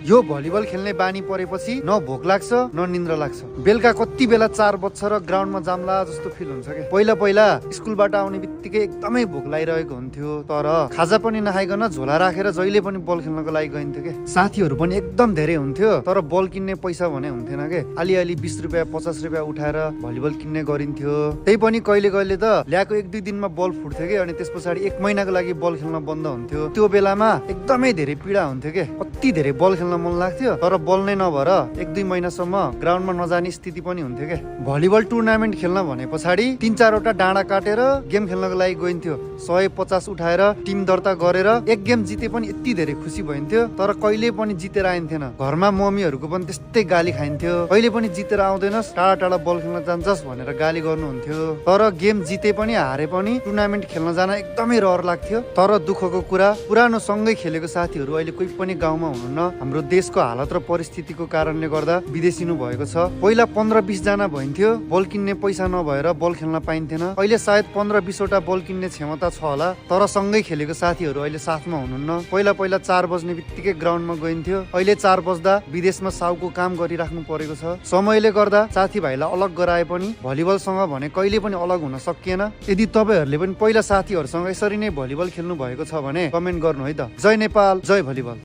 यो भलिबल खेल्ने बानी परेपछि न भोक लाग्छ न निन्द्रा लाग्छ। बेलुका कति बेला 4 बज्छ र ग्राउन्डमा जाम्ला जस्तो फिल हुन्छ के। पहिला पहिला स्कुलबाट आउने बित्तिकै एकदमै भोक लागिरहेको हुन्थ्यो, तर खाजा पनि नखाइकन झोला राखेर जहिले पनि बल खेल्नको लागि गइन्थ्यो के। साथीहरू पनि एकदम धेरै हुन्थ्यो, तर बल किन्ने पैसा भने हुन्थेन के। अलिअलि 20 रुपियाँ 50 रुपियाँ उठाएर भलिबल किन्ने गरिन्थ्यो। त्यही पनि कहिले कहिले त ल्याएको 1-2 दिनमा बल फुट्थ्यो के, अनि त्यस पछाडि 1 महिनाको लागि बल खेल्न बन्द हुन्थ्यो। त्यो बेलामा एकदमै धेरै पीडा हुन्थ्यो के। कति धेरै बल खेल्न मन लाग्थ्यो, तर बल नै नभएर 1-2 महिनासम्म ग्राउन्डमा नजाने स्थिति पनि हुन्थ्यो के। भलिबल टुर्नामेन्ट खेल्न भने पछाडि 3-4 वटा डाँडा काटेर गेम खेल्नको लागि गइन्थ्यो। 150 उठाएर टिम दर्ता गरेर एक गेम जिते पनि यति धेरै खुसी भइन्थ्यो, तर कहिले पनि जितेर आइन्थेन। घरमा मम्मीहरूको पनि त्यस्तै गाली खाइन्थ्यो, कहिले पनि जितेर आउँदैनस्, टाढा टाढा बल खेल्न जान्छस् भनेर गाली गर्नुहुन्थ्यो। तर गेम जिते पनि हारे पनि टुर्नामेन्ट खेल्न जान एकदमै रहर लाग्थ्यो। तर दुःखको कुरा, पुरानो सँगै खेलेको साथीहरू अहिले कोही पनि गाउँमा हुनुहुन्न। हाम्रो देशको हालत र परिस्थितिको कारणले गर्दा विदेशिनु भएको छ। पहिला 15-20 जना भइन्थ्यो, बल किन्ने पैसा नभएर बल खेल्न पाइन्थेन। अहिले सायद 15-20 वटा बल किन्ने क्षमता छ होला, तर सँगै खेलेको साथीहरू अहिले साथमा हुनुहुन्न। पहिला पहिला 4 बज्ने बित्तिकै ग्राउन्डमा गइन्थ्यो, अहिले 4 बज्दा विदेशमा साउको काम गरिराख्नु परेको छ। समयले गर्दा साथीभाइलाई अलग गराए पनि भलिबलसँग भने कहिले पनि अलग हुन सकिएन। यदि तपाईँहरूले पनि पहिला साथीहरूसँग यसरी नै भलिबल खेल्नु भएको छ भने कमेन्ट गर्नु है त। जय नेपाल, जय भलिबल।